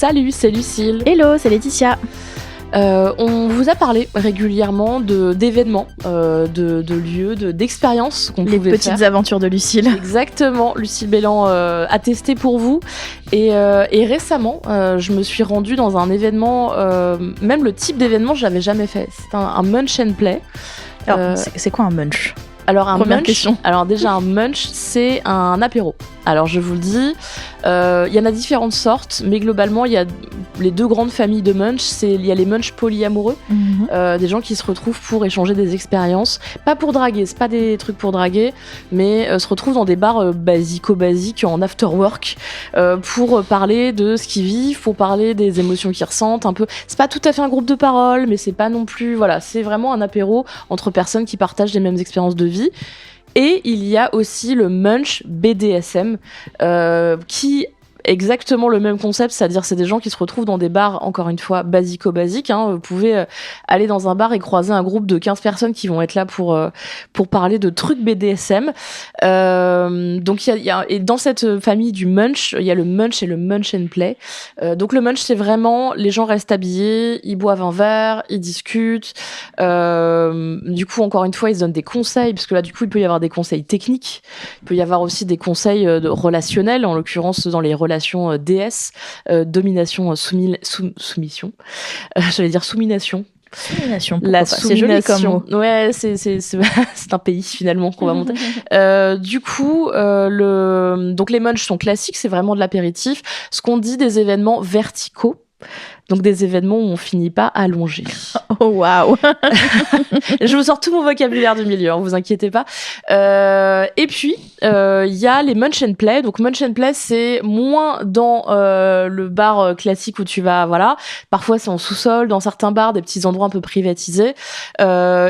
Salut, c'est Lucille. Hello, c'est Laetitia. On vous a parlé régulièrement d'événements, de lieux, d'expériences qu'on pouvait faire. Les petites aventures de Lucille. Exactement, Lucille Bélan a testé pour vous. Et récemment, je me suis rendue dans un événement, même le type d'événement, je l'avais jamais fait. C'est un munch and play. Alors, c'est quoi un munch ? Alors Première question. Alors déjà un munch, c'est un apéro. Alors je vous le dis, il y en a différentes sortes, mais globalement il y a les deux grandes familles de munch. Il y a les munch polyamoureux, des gens qui se retrouvent pour échanger des expériences, pas pour draguer, c'est pas des trucs pour draguer, mais se retrouvent dans des bars basico-basiques en after work pour parler de ce qu'ils vivent, pour parler des émotions qu'ils ressentent un peu. C'est pas tout à fait un groupe de parole, mais c'est pas non plus, voilà, c'est vraiment un apéro entre personnes qui partagent les mêmes expériences de vie. Et il y a aussi le munch BDSM qui exactement le même concept, c'est-à-dire c'est des gens qui se retrouvent dans des bars, encore une fois, basico-basiques. Vous pouvez aller dans un bar et croiser un groupe de 15 personnes qui vont être là pour parler de trucs BDSM. Donc et dans cette famille du munch, il y a le munch et le munch and play. Donc le munch, c'est vraiment, les gens restent habillés, ils boivent un verre, ils discutent. Du coup, encore une fois, ils se donnent des conseils, parce que là, du coup, il peut y avoir des conseils techniques. Il peut y avoir aussi des conseils relationnels, en l'occurrence dans les relations DS, domination, soumission. J'allais dire soumination. Soumination, la c'est joli comme mot. Ouais, c'est un pays finalement qu'on va monter. Du coup, donc les munchs sont classiques, c'est vraiment de l'apéritif. Ce qu'on dit des événements verticaux. Donc des événements où on finit pas allongé. Oh waouh. Je vous sors tout mon vocabulaire du milieu, vous inquiétez pas. Et puis il y a les munch and play. Donc munch and play, c'est moins dans le bar classique où tu vas, voilà. Parfois c'est en sous-sol, dans certains bars, des petits endroits un peu privatisés,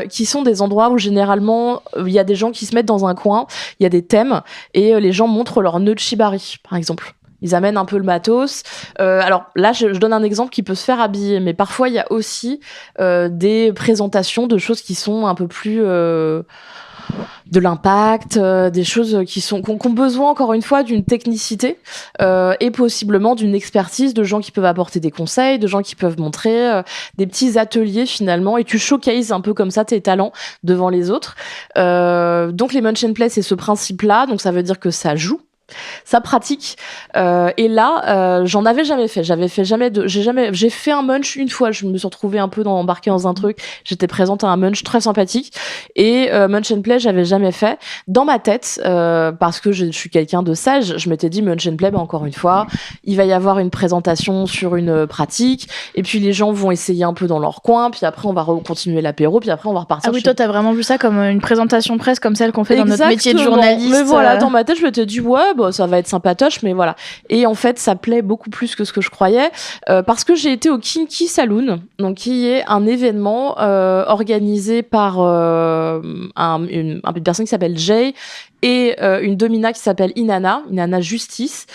qui sont des endroits où généralement il y a des gens qui se mettent dans un coin, il y a des thèmes et les gens montrent leur nœud de shibari, par exemple. Ils amènent un peu le matos. Alors là, je donne un exemple qui peut se faire habiller, mais parfois il y a aussi des présentations de choses qui sont un peu plus de l'impact, des choses qui ont besoin encore une fois d'une technicité et possiblement d'une expertise, de gens qui peuvent apporter des conseils, de gens qui peuvent montrer des petits ateliers finalement, et tu showcases un peu comme ça tes talents devant les autres. Donc les munch and play, c'est ce principe-là, donc ça veut dire que ça joue. Ça pratique et là j'en avais jamais fait, j'ai fait un munch une fois, je me suis retrouvée un peu embarquée dans un truc, j'étais présente à un munch très sympathique et munch and play j'avais jamais fait dans ma tête parce que je suis quelqu'un de sage, je m'étais dit munch and play, encore une fois il va y avoir une présentation sur une pratique et puis les gens vont essayer un peu dans leur coin, puis après on va continuer l'apéro, puis après on va repartir. Ah oui, toi t'as vraiment vu ça comme une présentation presse comme celle qu'on fait dans notre métier de journaliste. Mais voilà, dans ma tête je m'étais dit ouais, ça va être sympatoche, mais voilà. Et en fait, ça plaît beaucoup plus que ce que je croyais, parce que j'ai été au Kinky Saloon, donc qui est un événement organisé par une personne qui s'appelle Jay et une domina qui s'appelle Inanna Justice,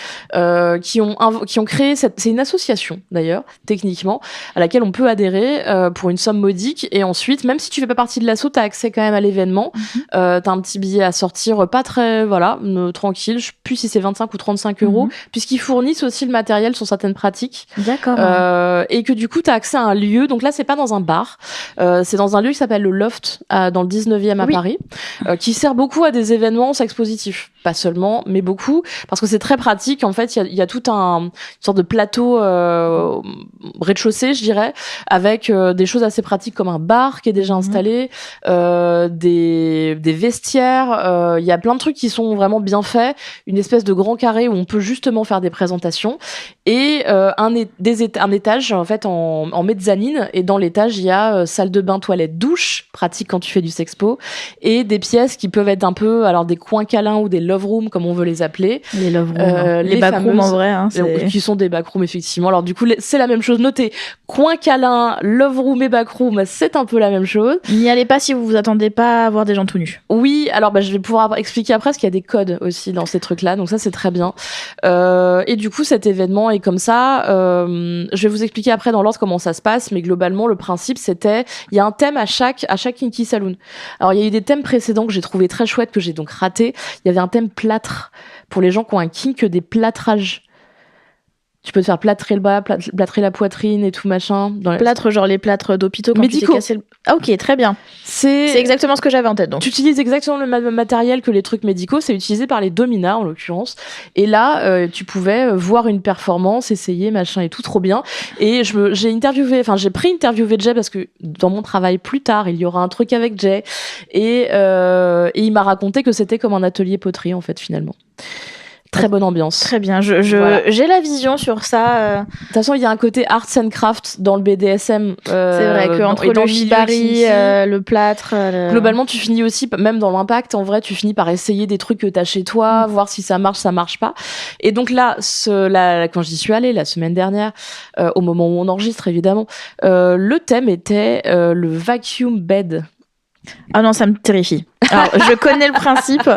qui ont créé c'est une association d'ailleurs, techniquement, à laquelle on peut adhérer pour une somme modique, et ensuite, même si tu fais pas partie de l'asso, t'as accès quand même à l'événement. T'as un petit billet à sortir, pas très, tranquille, je sais plus si c'est 25 ou 35 euros, puisqu'ils fournissent aussi le matériel sur certaines pratiques. D'accord. Et que du coup, t'as accès à un lieu, donc là, c'est pas dans un bar, c'est dans un lieu qui s'appelle le Loft, dans le 19e à Paris, qui sert beaucoup à des événements sexe positif, pas seulement, mais beaucoup, parce que c'est très pratique. En fait, il y a tout une sorte de plateau rez-de-chaussée, je dirais, avec des choses assez pratiques comme un bar qui est déjà installé, des vestiaires, il y a plein de trucs qui sont vraiment bien faits, une espèce de grand carré où on peut justement faire des présentations, et un étage en fait en mezzanine, et dans l'étage il y a salle de bain, toilette, douche, pratique quand tu fais du sexpo, et des pièces qui peuvent être un peu, alors des coins câlins ou des love rooms comme on veut les appeler. Les love rooms, les backrooms en vrai. Qui sont des backrooms effectivement. Alors du coup c'est la même chose, notez, coin câlin, love room et backroom, c'est un peu la même chose. N'y allez pas si vous vous attendez pas à voir des gens tout nus. Oui, alors je vais pouvoir expliquer après, parce qu'il y a des codes aussi dans ces trucs là, donc ça c'est très bien. Et du coup cet événement est comme ça, je vais vous expliquer après dans l'ordre comment ça se passe, mais globalement le principe c'était, il y a un thème à chaque Kinky Saloon. Alors il y a eu des thèmes précédents que j'ai trouvé très chouettes, que j'ai donc raté. Il y avait un thème plâtre pour les gens qui ont un kink des plâtrages. Tu peux te faire plâtrer le bas, plâtrer la poitrine et tout machin. Plâtre, genre les plâtres d'hôpitaux quand médicaux. Tu t'es cassé le... Ah ok, très bien. C'est exactement ce que j'avais en tête. Donc. Tu utilises exactement le même matériel que les trucs médicaux, c'est utilisé par les dominas en l'occurrence. Et là, tu pouvais voir une performance, essayer, machin et tout, trop bien. Et j'ai pré-interviewé Jay parce que dans mon travail plus tard, il y aura un truc avec Jay. Et il m'a raconté que c'était comme un atelier poterie en fait finalement. Très bonne ambiance. Très bien, j'ai la vision sur ça. De toute façon, il y a un côté arts and craft dans le BDSM. C'est vrai qu'entre le shibari, le plâtre... Globalement, tu finis aussi, même dans l'impact, en vrai, tu finis par essayer des trucs que t'as chez toi, voir si ça marche pas. Et donc là, quand j'y suis allée la semaine dernière, au moment où on enregistre, évidemment, le thème était le vacuum bed. Ah non, ça me terrifie. Alors, je connais le principe.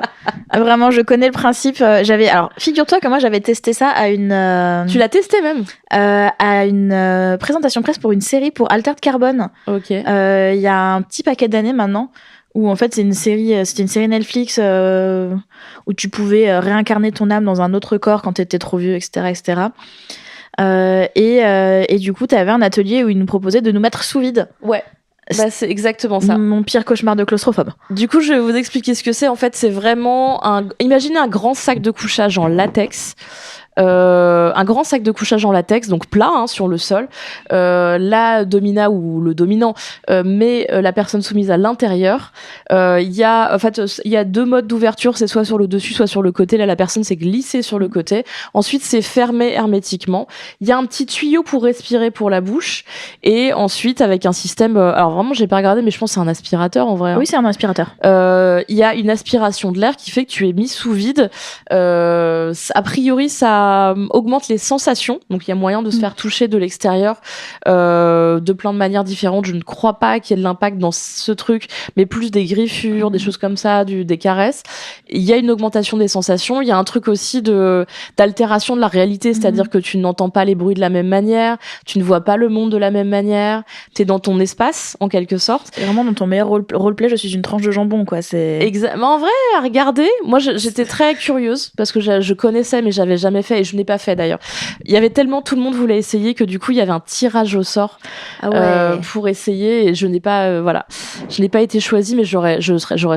Vraiment, je connais le principe. Alors, figure-toi que moi, j'avais testé ça à une... Tu l'as testé même à une présentation presse pour une série pour Altered Carbon. Ok. Il y a un petit paquet d'années maintenant où en fait c'était une série Netflix où tu pouvais réincarner ton âme dans un autre corps quand t'étais trop vieux, etc., etc. Et du coup, t'avais un atelier où ils nous proposaient de nous mettre sous vide. Ouais. Bah, c'est exactement ça. Mon pire cauchemar de claustrophobe. Du coup, je vais vous expliquer ce que c'est. En fait, c'est vraiment imaginez un grand sac de couchage en latex. Un grand sac de couchage en latex, donc plat sur le sol. La domina ou le dominant met la personne soumise à l'intérieur. Il y a deux modes d'ouverture, c'est soit sur le dessus, soit sur le côté. Là, la personne s'est glissée sur le côté. Ensuite, c'est fermé hermétiquement. Il y a un petit tuyau pour respirer pour la bouche. Et ensuite, avec un système... alors vraiment, j'ai pas regardé, mais je pense que c'est un aspirateur en vrai. Oui, c'est un aspirateur. Il y a une aspiration de l'air qui fait que tu es mis sous vide. A priori, ça augmente les sensations, donc il y a moyen de se faire toucher de l'extérieur de plein de manières différentes. Je ne crois pas qu'il y ait de l'impact dans ce truc, mais plus des griffures, des choses comme ça, des caresses. Il y a une augmentation des sensations. Il y a un truc aussi d'altération de la réalité, c'est-à-dire que tu n'entends pas les bruits de la même manière, tu ne vois pas le monde de la même manière, t'es dans ton espace en quelque sorte. C'est vraiment dans ton meilleur roleplay, je suis une tranche de jambon, quoi. Exactement. En vrai, à regarder, moi j'étais très curieuse parce que je connaissais mais j'avais jamais fait et je n'ai pas fait d'ailleurs. Il y avait tellement, tout le monde voulait essayer que du coup il y avait un tirage au sort pour essayer et je n'ai pas été choisie, mais j'aurais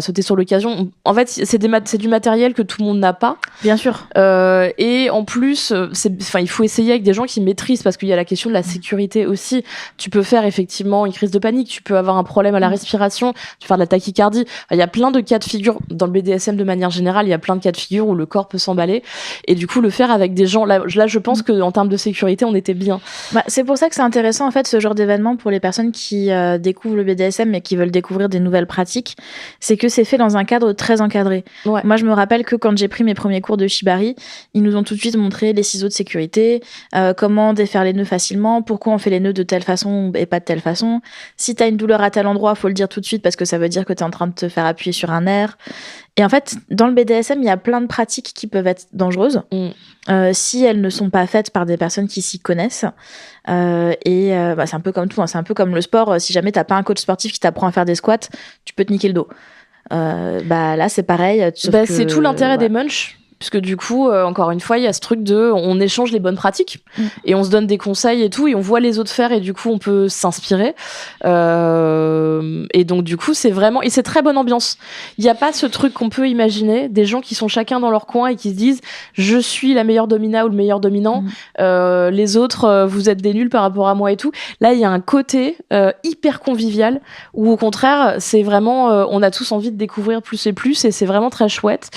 sauté sur l'occasion. En fait, c'est du matériel que tout le monde n'a pas, bien sûr, et en plus il faut essayer avec des gens qui maîtrisent parce qu'il y a la question de la sécurité aussi. Tu peux faire effectivement une crise de panique, tu peux avoir un problème à la respiration, tu peux faire de la tachycardie. Il y a plein de cas de figure dans le BDSM de manière générale, il y a plein de cas de figure où le corps peut s'emballer et du coup le faire avec des gens, là je pense que en termes de sécurité on était bien. C'est pour ça que c'est intéressant en fait ce genre d'événement pour les personnes qui découvrent le BDSM mais qui veulent découvrir des nouvelles pratiques, c'est que c'est fait dans un cadre très encadré. Moi je me rappelle que quand j'ai pris mes premiers cours de shibari, ils nous ont tout de suite montré les ciseaux de sécurité, comment défaire les nœuds facilement, pourquoi on fait les nœuds de telle façon et pas de telle façon. Si t'as une douleur à tel endroit, faut le dire tout de suite parce que ça veut dire que t'es en train de te faire appuyer sur un nerf. Et en fait, dans le BDSM, il y a plein de pratiques qui peuvent être dangereuses si elles ne sont pas faites par des personnes qui s'y connaissent. C'est un peu comme tout, c'est un peu comme le sport. Si jamais t'as pas un coach sportif qui t'apprend à faire des squats, tu peux te niquer le dos. Là, c'est pareil. C'est tout l'intérêt des munchs. Puisque du coup, encore une fois, il y a ce truc on échange les bonnes pratiques et on se donne des conseils et tout, et on voit les autres faire et du coup, on peut s'inspirer. Et donc, du coup, c'est vraiment... Et c'est très bonne ambiance. Il n'y a pas ce truc qu'on peut imaginer, des gens qui sont chacun dans leur coin et qui se disent « Je suis la meilleure domina ou le meilleur dominant. Les autres, vous êtes des nuls par rapport à moi et tout. » Là, il y a un côté hyper convivial où, au contraire, c'est vraiment... on a tous envie de découvrir plus et plus et c'est vraiment très chouette.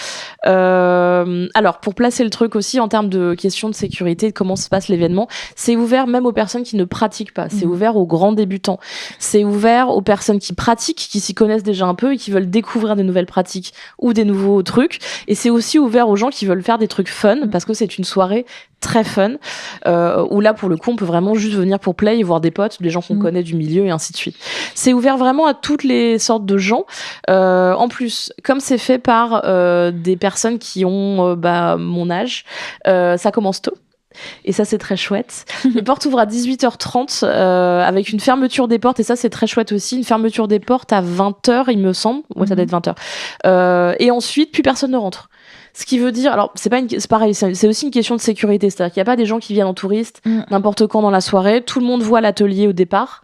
Alors, pour placer le truc aussi en termes de questions de sécurité, de comment se passe l'événement, c'est ouvert même aux personnes qui ne pratiquent pas. C'est ouvert aux grands débutants. C'est ouvert aux personnes qui pratiquent, qui s'y connaissent déjà un peu et qui veulent découvrir des nouvelles pratiques ou des nouveaux trucs. Et c'est aussi ouvert aux gens qui veulent faire des trucs fun parce que c'est une soirée très fun où là, pour le coup, on peut vraiment juste venir pour play et voir des potes, des gens qu'on connaît du milieu et ainsi de suite. C'est ouvert vraiment à toutes les sortes de gens. En plus, comme c'est fait par des personnes qui ont mon âge, ça commence tôt. Et ça, c'est très chouette. Les portes ouvrent à 18h30 avec une fermeture des portes. Et ça, c'est très chouette aussi. Une fermeture des portes à 20h, il me semble. Ouais, ça doit être 20h. Et ensuite, plus personne ne rentre. Ce qui veut dire, alors c'est pareil, c'est aussi une question de sécurité, c'est-à-dire qu'il n'y a pas des gens qui viennent en touriste n'importe quand dans la soirée, tout le monde voit l'atelier au départ,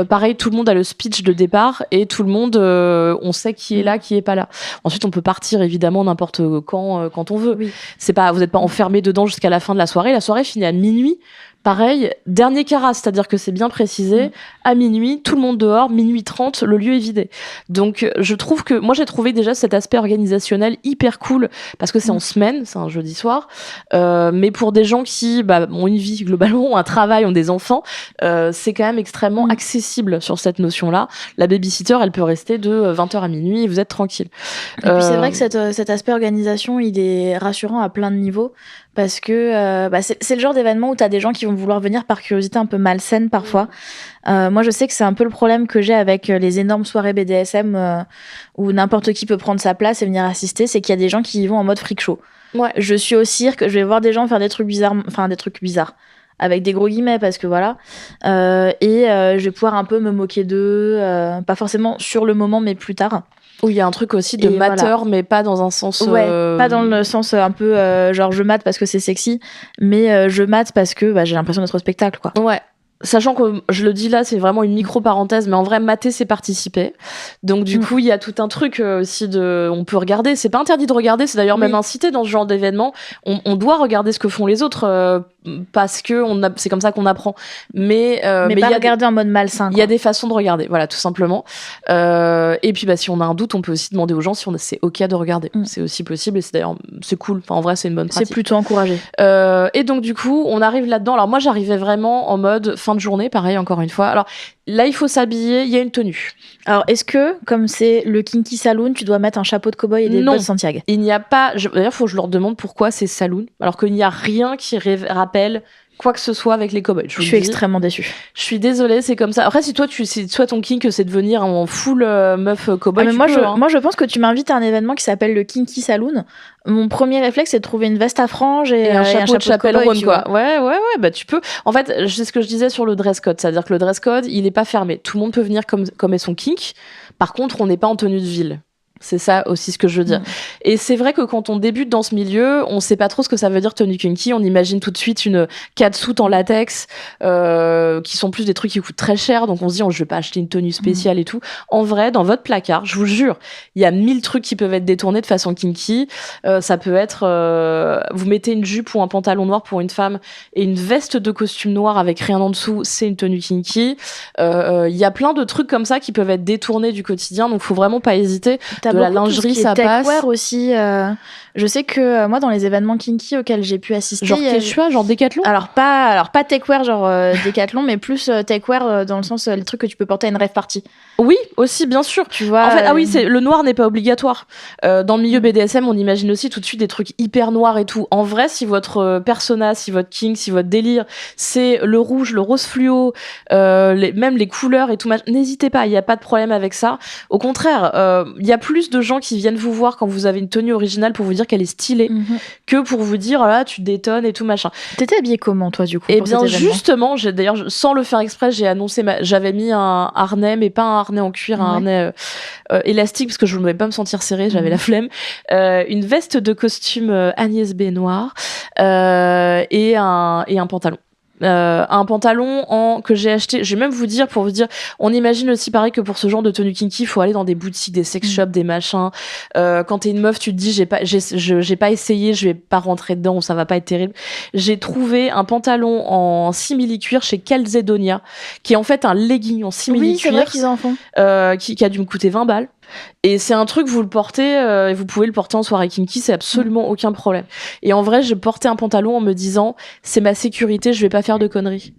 pareil, tout le monde a le speech de départ et tout le monde, on sait qui est là, qui est pas là. Ensuite, on peut partir évidemment n'importe quand on veut. Oui. Vous n'êtes pas enfermé dedans jusqu'à la fin de la soirée finit à minuit. Pareil, dernier carat, c'est-à-dire que c'est bien précisé, à minuit, tout le monde dehors, minuit 30, le lieu est vidé. Donc, j'ai trouvé déjà cet aspect organisationnel hyper cool, parce que c'est en semaine, c'est un jeudi soir, mais pour des gens qui ont une vie, globalement, ont un travail, ont des enfants, c'est quand même extrêmement accessible sur cette notion-là. La babysitter, elle peut rester de 20h à minuit et vous êtes tranquille. Et puis c'est vrai que cet aspect organisation, il est rassurant à plein de niveaux, parce que c'est le genre d'événement où tu as des gens qui vont vouloir venir par curiosité un peu malsaine parfois. Moi, je sais que c'est un peu le problème que j'ai avec les énormes soirées BDSM où n'importe qui peut prendre sa place et venir assister, c'est qu'il y a des gens qui y vont en mode freak show. Ouais. Je suis au cirque, je vais voir des gens faire des trucs bizarres, avec des gros guillemets, parce que voilà. Je vais pouvoir un peu me moquer d'eux, pas forcément sur le moment, mais plus tard. Où il y a un truc aussi de mateur, mais pas dans un sens... pas dans le sens un peu genre je mate parce que c'est sexy, mais je mate parce que j'ai l'impression d'être au spectacle, quoi. Ouais. Sachant que, je le dis là, c'est vraiment une micro-parenthèse, mais en vrai, mater, c'est participer. Donc, du coup, il y a tout un truc aussi on peut regarder. C'est pas interdit de regarder, c'est d'ailleurs même incité dans ce genre d'événement. On doit regarder ce que font les autres, parce que c'est comme ça qu'on apprend. Mais pas regarder en mode malsain. Il y a des façons de regarder, voilà, tout simplement. Et puis, si on a un doute, on peut aussi demander aux gens si c'est OK de regarder. C'est aussi possible, et c'est cool. Enfin, en vrai, c'est une bonne pratique. C'est plutôt encouragé. Et donc, du coup, on arrive là-dedans. Alors, moi, j'arrivais vraiment en mode fin de journée, pareil, encore une fois. Alors là, il faut s'habiller, il y a une tenue. Alors, est-ce que, comme c'est le Kinky Saloon, tu dois mettre un chapeau de cow-boy et des bottes Santiago? Il n'y a pas... D'ailleurs, il faut que je leur demande pourquoi c'est Saloon, alors qu'il n'y a rien qui rappelle quoi que ce soit avec les cow-boys. Je suis extrêmement déçue. Je suis désolée, c'est comme ça. Après, si soit ton kink, c'est de venir en full meuf cow-boy, mais moi, je pense que tu m'invites à un événement qui s'appelle le Kinky Saloon. Mon premier réflexe, c'est de trouver une veste à franges et un chapeau de chapelle ronde, quoi. Ouais, tu peux. En fait, c'est ce que je disais sur le dress code. C'est-à-dire que le dress code, il est pas fermé. Tout le monde peut venir comme est son kink. Par contre, on n'est pas en tenue de ville. C'est ça aussi ce que je veux dire. Et c'est vrai que quand on débute dans ce milieu, on sait pas trop ce que ça veut dire tenue kinky. On imagine tout de suite une catsuit en latex, qui sont plus des trucs qui coûtent très cher. Donc on se dit, je vais pas acheter une tenue spéciale et tout. En vrai, dans votre placard, je vous jure, il y a 1000 trucs qui peuvent être détournés de façon kinky. Ça peut être, vous mettez une jupe ou un pantalon noir pour une femme et une veste de costume noir avec rien en dessous, c'est une tenue kinky. Il y a plein de trucs comme ça qui peuvent être détournés du quotidien. Donc faut vraiment pas hésiter. De la lingerie, ça passe. Techwear aussi. Je sais que moi, dans les événements kinky auxquels j'ai pu assister, genre Quechua, genre Decathlon. Alors pas techwear genre Decathlon, mais plus techwear dans le sens les trucs que tu peux porter à une rave party. Oui, aussi bien sûr. Tu vois. En fait, le noir n'est pas obligatoire. Dans le milieu BDSM, on imagine aussi tout de suite des trucs hyper noirs et tout. En vrai, si votre persona, si votre kink, si votre délire, c'est le rouge, le rose fluo, même les couleurs et tout, n'hésitez pas. Il y a pas de problème avec ça. Au contraire, il y a plus de gens qui viennent vous voir quand vous avez une tenue originale pour vous dire qu'elle est stylée que pour vous dire là tu détonnes et tout machin. T'étais habillée comment toi du coup? Eh bien justement, d'ailleurs sans le faire exprès, j'ai annoncé j'avais mis un harnais, mais pas un harnais en cuir, un harnais élastique parce que je ne voulais pas me sentir serrée, j'avais la flemme. Une veste de costume Agnès B noir et un pantalon. Un pantalon que j'ai acheté, je vais même vous dire, pour vous dire, on imagine aussi pareil que pour ce genre de tenue kinky, il faut aller dans des boutiques, des sex shops, des machins. Quand t'es une meuf, tu te dis j'ai pas essayé, je vais pas rentrer dedans, ça va pas être terrible. J'ai trouvé un pantalon en simili-cuir chez Calzedonia, qui est en fait un legging en simili-cuir. Oui, c'est vrai qu'ils en font. Qui a dû me coûter 20 balles. Et c'est un truc, vous le portez, et vous pouvez le porter en soirée kinky, c'est absolument aucun problème. Et en vrai, je portais un pantalon en me disant, c'est ma sécurité, je vais pas faire de conneries.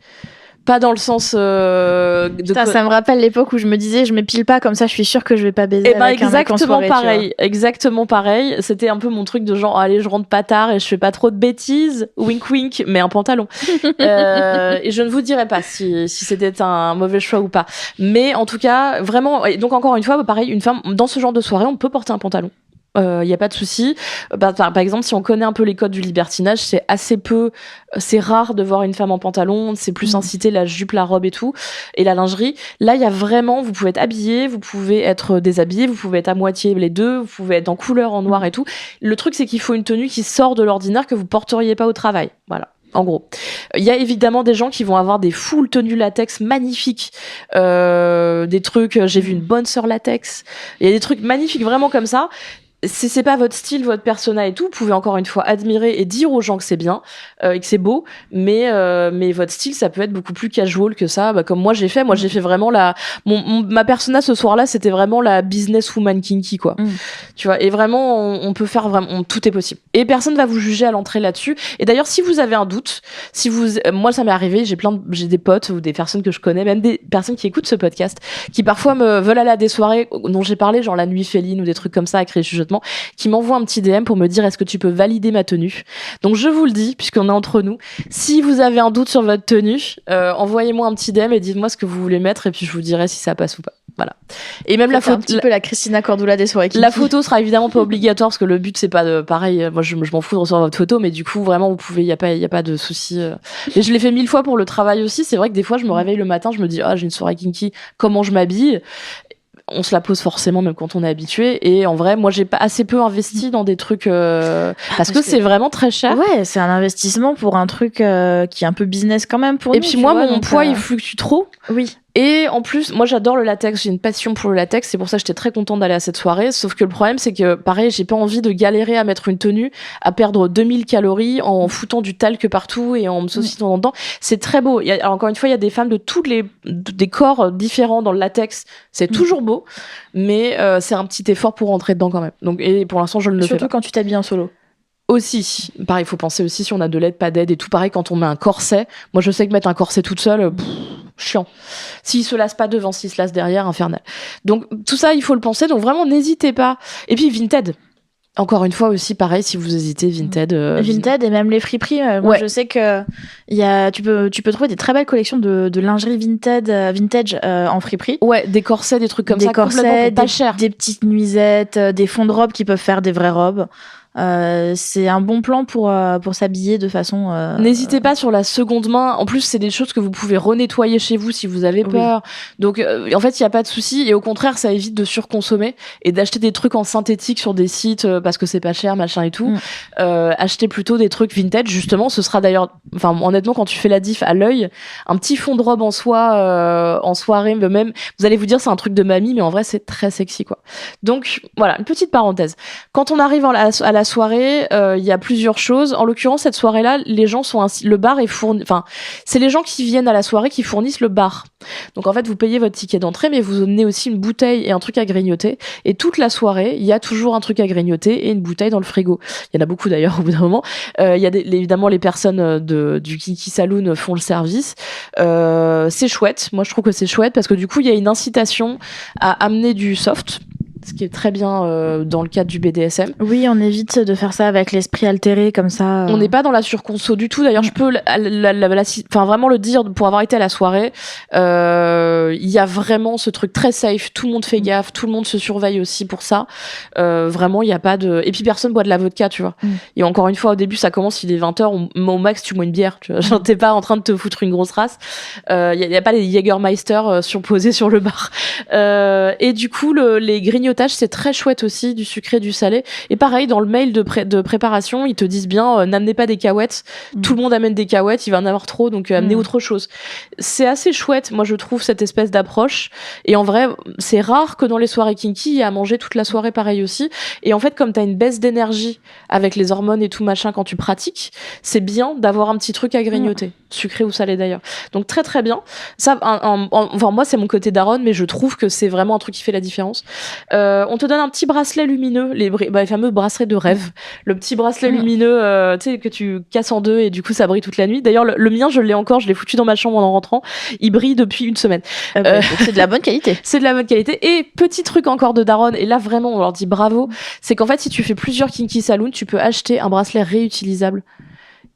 Pas dans le sens ça me rappelle l'époque où je me disais je m'épile pas comme ça je suis sûre que je vais pas baiser avec un mec en soirée, exactement pareil, c'était un peu mon truc de genre allez je rentre pas tard et je fais pas trop de bêtises, wink wink, mais un pantalon. Et je ne vous dirai pas si c'était un mauvais choix ou pas, mais en tout cas vraiment. Et donc encore une fois pareil, une femme dans ce genre de soirée on peut porter un pantalon. y a pas de souci. Par exemple, si on connaît un peu les codes du libertinage, c'est rare de voir une femme en pantalon, c'est plus incité la jupe, la robe et tout, et la lingerie. Là, il y a vraiment, vous pouvez être habillé, vous pouvez être déshabillé, vous pouvez être à moitié les deux, vous pouvez être en couleur, en noir et tout. Le truc, c'est qu'il faut une tenue qui sort de l'ordinaire que vous porteriez pas au travail. Voilà. En gros, il y a évidemment des gens qui vont avoir des full tenues latex magnifiques, des trucs, j'ai vu une bonne sœur latex, il y a des trucs magnifiques vraiment comme ça. C'est pas votre style, votre persona et tout, vous pouvez encore une fois admirer et dire aux gens que c'est bien et que c'est beau, mais votre style, ça peut être beaucoup plus casual que ça. Comme moi j'ai fait vraiment ma persona ce soir-là, c'était vraiment la businesswoman kinky, quoi. Tu vois, et vraiment on peut faire vraiment, tout est possible. Et personne va vous juger à l'entrée là-dessus. Et d'ailleurs, si vous avez un doute, moi ça m'est arrivé, j'ai des potes ou des personnes que je connais, même des personnes qui écoutent ce podcast, qui parfois me veulent aller à des soirées dont j'ai parlé, genre la nuit féline ou des trucs comme ça, à créer qui m'envoie un petit DM pour me dire est-ce que tu peux valider ma tenue. Donc je vous le dis, puisqu'on est entre nous, si vous avez un doute sur votre tenue, envoyez-moi un petit DM et dites-moi ce que vous voulez mettre et puis je vous dirai si ça passe ou pas. Voilà. Et même la photo, un petit peu la Christina Cordula des soirées kinky. La photo sera évidemment pas obligatoire parce que le but c'est pas de pareil. Moi je m'en fous de recevoir votre photo, mais du coup vraiment vous pouvez, y a pas de souci. Et je l'ai fait 1000 fois pour le travail aussi. C'est vrai que des fois je me réveille le matin, je me dis j'ai une soirée kinky, comment je m'habille? On se la pose forcément même quand on est habitué, et en vrai moi j'ai pas assez peu investi dans des trucs parce que c'est vraiment très cher. Ouais, c'est un investissement pour un truc qui est un peu business quand même pour nous. Et puis moi mon poids il fluctue trop. Oui. Et en plus, moi j'adore le latex, j'ai une passion pour le latex, c'est pour ça que j'étais très contente d'aller à cette soirée, sauf que le problème c'est que pareil, j'ai pas envie de galérer à mettre une tenue, à perdre 2000 calories en foutant du talc partout et en me saucissant dedans. C'est très beau. Alors, encore une fois, il y a des femmes de des corps différents dans le latex, c'est toujours beau, mais c'est un petit effort pour rentrer dedans quand même. Donc, et pour l'instant, je ne le fais pas. Surtout quand tu t'habilles en solo. Aussi, pareil, il faut penser aussi si on a de l'aide, pas d'aide et tout. Pareil, quand on met un corset, moi je sais que mettre un corset toute seule, chiant. S'il se lasse pas devant, s'il se lasse derrière, infernal. Donc tout ça, il faut le penser. Donc vraiment, n'hésitez pas. Et puis Vinted. Encore une fois aussi, pareil, si vous hésitez, Vinted. Vinted et même les friperies. Moi, je sais que tu peux trouver des très belles collections de lingerie vintage en friperie. Ouais, des corsets, des trucs comme ça, corsets, pas cher. Des petites nuisettes, des fonds de robes qui peuvent faire des vraies robes. C'est un bon plan pour s'habiller de façon. N'hésitez pas sur la seconde main. En plus, c'est des choses que vous pouvez renettoyer chez vous si vous avez peur. Oui. Donc, en fait, il y a pas de souci. Et au contraire, ça évite de surconsommer et d'acheter des trucs en synthétique sur des sites parce que c'est pas cher, machin et tout. Achetez plutôt des trucs vintage. Justement, ce sera d'ailleurs, enfin, honnêtement, quand tu fais la diff à l'œil, un petit fond de robe en soie en soirée, même, vous allez vous dire c'est un truc de mamie, mais en vrai, c'est très sexy, quoi. Donc, voilà, une petite parenthèse. Quand on arrive à la soirée, il y a plusieurs choses. En l'occurrence, cette soirée-là, les gens sont le bar est fourni. Enfin, c'est les gens qui viennent à la soirée qui fournissent le bar. Donc en fait, vous payez votre ticket d'entrée, mais vous donnez aussi une bouteille et un truc à grignoter. Et toute la soirée, il y a toujours un truc à grignoter et une bouteille dans le frigo. Il y en a beaucoup d'ailleurs au bout d'un moment. Il y a évidemment les personnes du Kinky Saloon font le service. C'est chouette. Moi, je trouve que c'est chouette parce que du coup, il y a une incitation à amener du soft. Ce qui est très bien dans le cadre du BDSM. Oui, on évite de faire ça avec l'esprit altéré comme ça. On n'est pas dans la surconso du tout. D'ailleurs, je peux vraiment le dire pour avoir été à la soirée. Il y a vraiment ce truc très safe. Tout le monde fait gaffe. Tout le monde se surveille aussi pour ça. Vraiment, il n'y a pas de... Et puis, personne boit de la vodka, tu vois. Et encore une fois, au début, ça commence, il est 20h. Au max, tu bois une bière, tu vois. Genre, t'es pas en train de te foutre une grosse race. Il y a pas les Jägermeister surposés sur le bar. Et du coup, les grignotages, c'est très chouette aussi, du sucré, du salé. Et pareil, dans le mail de préparation, ils te disent bien, n'amenez pas des cahuètes. Tout le monde amène des cahuètes, il va en avoir trop, donc amenez autre chose. C'est assez chouette, moi je trouve, cette espèce d'approche. Et en vrai, c'est rare que dans les soirées kinky, il y a à manger toute la soirée pareil aussi. Et en fait, comme t'as une baisse d'énergie avec les hormones et tout machin quand tu pratiques, c'est bien d'avoir un petit truc à grignoter. Sucré ou salé d'ailleurs. Donc très très bien. Ça, enfin moi c'est mon côté daronne, mais je trouve que c'est vraiment un truc qui fait la différence. On te donne un petit bracelet lumineux, les fameux bracelets de rêve. Le petit bracelet lumineux, tu sais, que tu casses en deux et du coup ça brille toute la nuit. D'ailleurs, le mien, je l'ai encore, je l'ai foutu dans ma chambre en rentrant. Il brille depuis une semaine. C'est de la bonne qualité. C'est de la bonne qualité. Et petit truc encore de daronne, et là vraiment on leur dit bravo, c'est qu'en fait si tu fais plusieurs Kinky Saloon, tu peux acheter un bracelet réutilisable.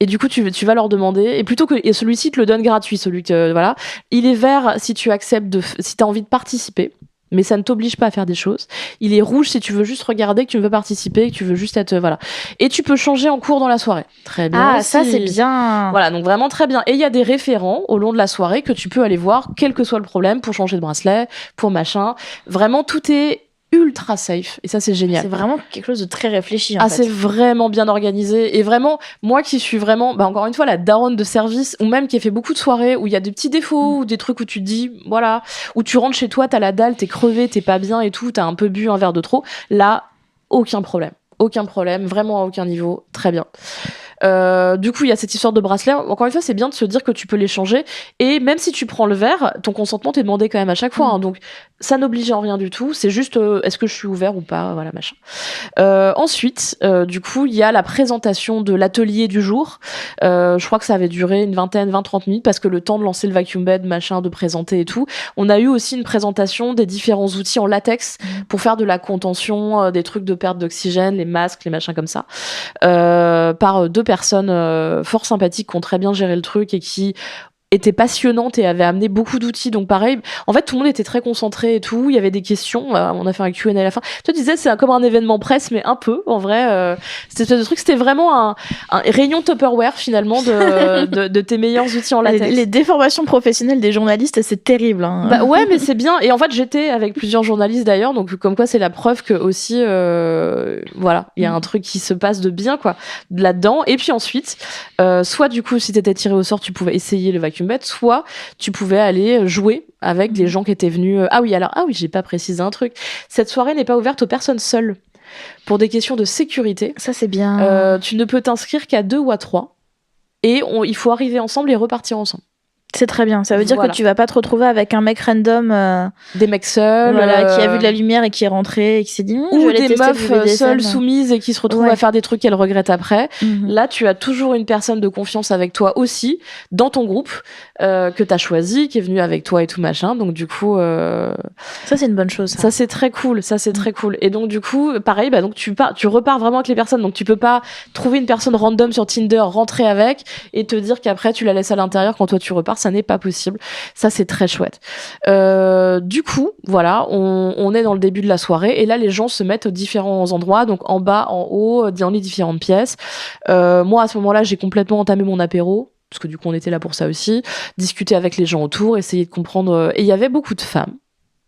Et du coup, tu vas leur demander, et plutôt que, et celui-ci te le donne gratuit, celui que, voilà. Il est vert si tu acceptes si t'as envie de participer. mais ça ne t'oblige pas à faire des choses. Il est rouge si tu veux juste regarder, que tu veux participer, que tu veux juste être voilà. Et tu peux changer en cours dans la soirée. Très bien. Ah, ça c'est bien. Voilà, donc vraiment très bien. Et il y a des référents au long de la soirée que tu peux aller voir, quel que soit le problème, pour changer de bracelet, pour machin. Vraiment, tout est ultra safe et ça c'est génial. C'est vraiment quelque chose de très réfléchi en fait. C'est vraiment bien organisé et vraiment moi qui suis vraiment encore une fois la daronne de service ou même qui a fait beaucoup de soirées où il y a des petits défauts ou des trucs où tu te dis voilà, où tu rentres chez toi, t'as la dalle, t'es crevé, t'es pas bien et tout, t'as un peu bu un verre de trop, là aucun problème, vraiment à aucun niveau, très bien. Du coup, il y a cette histoire de bracelet. Encore une fois, c'est bien de se dire que tu peux les changer. Et même si tu prends le verre, ton consentement t'est demandé quand même à chaque fois. Hein. Donc, ça n'oblige en rien du tout. C'est juste, est-ce que je suis ouvert ou pas, voilà, machin. Ensuite, du coup, il y a la présentation de l'atelier du jour. Je crois que ça avait duré une 20-30 minutes parce que le temps de lancer le vacuum bed, machin, de présenter et tout. On a eu aussi une présentation des différents outils en latex pour faire de la contention, des trucs de perte d'oxygène, les masques, les machins comme ça, par 2 personnes fort sympathiques qui ont très bien géré le truc et qui était passionnante et avait amené beaucoup d'outils. Donc pareil, en fait tout le monde était très concentré et tout, il y avait des questions, on a fait un Q&A à la fin. Tu disais c'est comme un événement presse mais un peu en vrai, cette espèce de truc, c'était vraiment un réunion Tupperware finalement de tes meilleurs outils en latex. Les déformations professionnelles des journalistes, c'est terrible hein. Bah ouais, mais c'est bien et en fait j'étais avec plusieurs journalistes d'ailleurs, donc comme quoi c'est la preuve que aussi voilà, il y a un truc qui se passe de bien quoi là-dedans. Et puis ensuite soit du coup si t'étais tiré au sort, tu pouvais essayer le vacuum bed, soit tu pouvais aller jouer avec les gens qui étaient venus. Ah oui, j'ai pas précisé un truc. Cette soirée n'est pas ouverte aux personnes seules pour des questions de sécurité. Ça c'est bien. Tu ne peux t'inscrire qu'à 2 ou à 3 et il faut arriver ensemble et repartir ensemble. C'est très bien. Ça veut dire que tu vas pas te retrouver avec un mec random. Des mecs seuls. Voilà, qui a vu de la lumière et qui est rentré et qui s'est dit. Ou des meufs seules, soumises et qui se retrouvent à faire des trucs qu'elles regrettent après. Là, tu as toujours une personne de confiance avec toi aussi, dans ton groupe, que t'as choisi, qui est venue avec toi et tout machin. Donc, du coup. Ça, c'est une bonne chose. Ça, c'est très cool. Très cool. Et donc, du coup, pareil, donc tu repars vraiment avec les personnes. Donc, tu peux pas trouver une personne random sur Tinder, rentrer avec et te dire qu'après, tu la laisses à l'intérieur quand toi, tu repars. Ça n'est pas possible. Ça, c'est très chouette. Du coup, voilà, on est dans le début de la soirée et là, les gens se mettent aux différents endroits, donc en bas, en haut, dans les différentes pièces. Moi, à ce moment-là, j'ai complètement entamé mon apéro, parce que du coup, on était là pour ça aussi, discuter avec les gens autour, essayer de comprendre. Et il y avait beaucoup de femmes,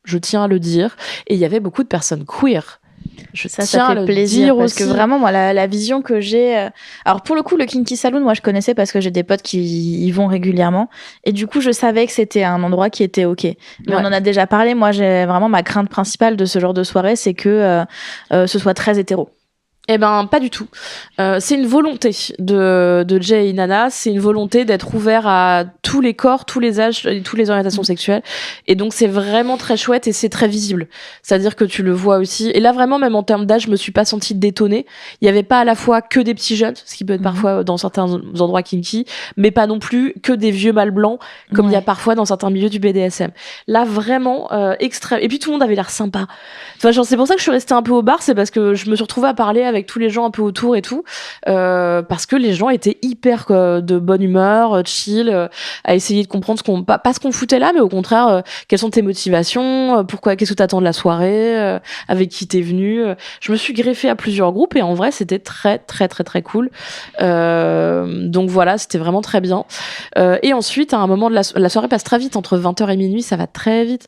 je tiens à le dire, et il y avait beaucoup de personnes queer. Ça fait plaisir parce que vraiment moi la vision que j'ai alors pour le coup le Kinky Saloon moi je connaissais parce que j'ai des potes qui y vont régulièrement et du coup je savais que c'était un endroit qui était ok mais on en a déjà parlé. Moi j'ai vraiment ma crainte principale de ce genre de soirée c'est que ce soit très hétéro. Eh ben, pas du tout. C'est une volonté de Jay et Nana, c'est une volonté d'être ouvert à tous les corps, tous les âges, et toutes les orientations sexuelles. Et donc, c'est vraiment très chouette et c'est très visible. C'est-à-dire que tu le vois aussi. Et là, vraiment, même en termes d'âge, je me suis pas sentie détonnée. Il y avait pas à la fois que des petits jeunes, ce qui peut être parfois dans certains endroits kinky, mais pas non plus que des vieux mâles blancs, comme il y a parfois dans certains milieux du BDSM. Là, vraiment, extrême. Et puis, tout le monde avait l'air sympa. Enfin, genre, c'est pour ça que je suis restée un peu au bar, c'est parce que je me suis retrouvée à parler avec tous les gens un peu autour et tout, parce que les gens étaient hyper de bonne humeur, chill, à essayer de comprendre pas ce qu'on foutait là, mais au contraire, quelles sont tes motivations, qu'est-ce que t'attends de la soirée, avec qui t'es venu. Je me suis greffée à plusieurs groupes et en vrai, c'était très, très, très, très cool. Donc voilà, c'était vraiment très bien. Et ensuite, à un moment de la soirée passe très vite, entre 20h et minuit, ça va très vite.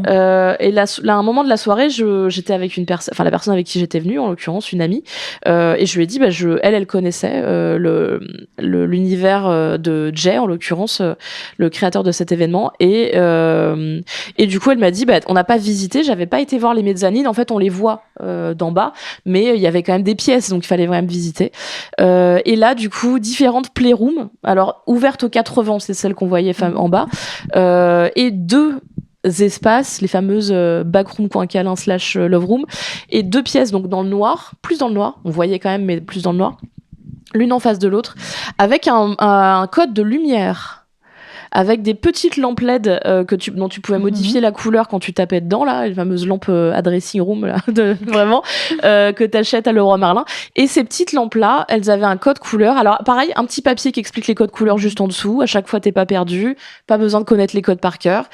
Et là, à un moment de la soirée, j'étais avec une personne, enfin la personne avec qui j'étais venue, en l'occurrence une amie, et je lui ai dit, elle connaissait l'univers de Jay, en l'occurrence, le créateur de cet événement, et du coup elle m'a dit, on n'a pas visité, j'avais pas été voir les mezzanines, en fait on les voit d'en bas, mais il y avait quand même des pièces, donc il fallait vraiment visiter. Et là, du coup, différentes playrooms, alors ouvertes aux 80, c'est celle qu'on voyait en bas, et 2 espaces, les fameuses backroom coin câlin / love room, et 2 pièces donc dans le noir, plus dans le noir, on voyait quand même mais plus dans le noir, l'une en face de l'autre, avec un code de lumière avec des petites lampes LED dont tu pouvais modifier la couleur quand tu tapais dedans, là, les fameuses lampes à dressing room, là, vraiment, que t'achètes à Leroy Merlin. Et ces petites lampes-là, elles avaient un code couleur. Alors, pareil, un petit papier qui explique les codes couleurs juste en dessous. À chaque fois, t'es pas perdu. Pas besoin de connaître les codes par cœur.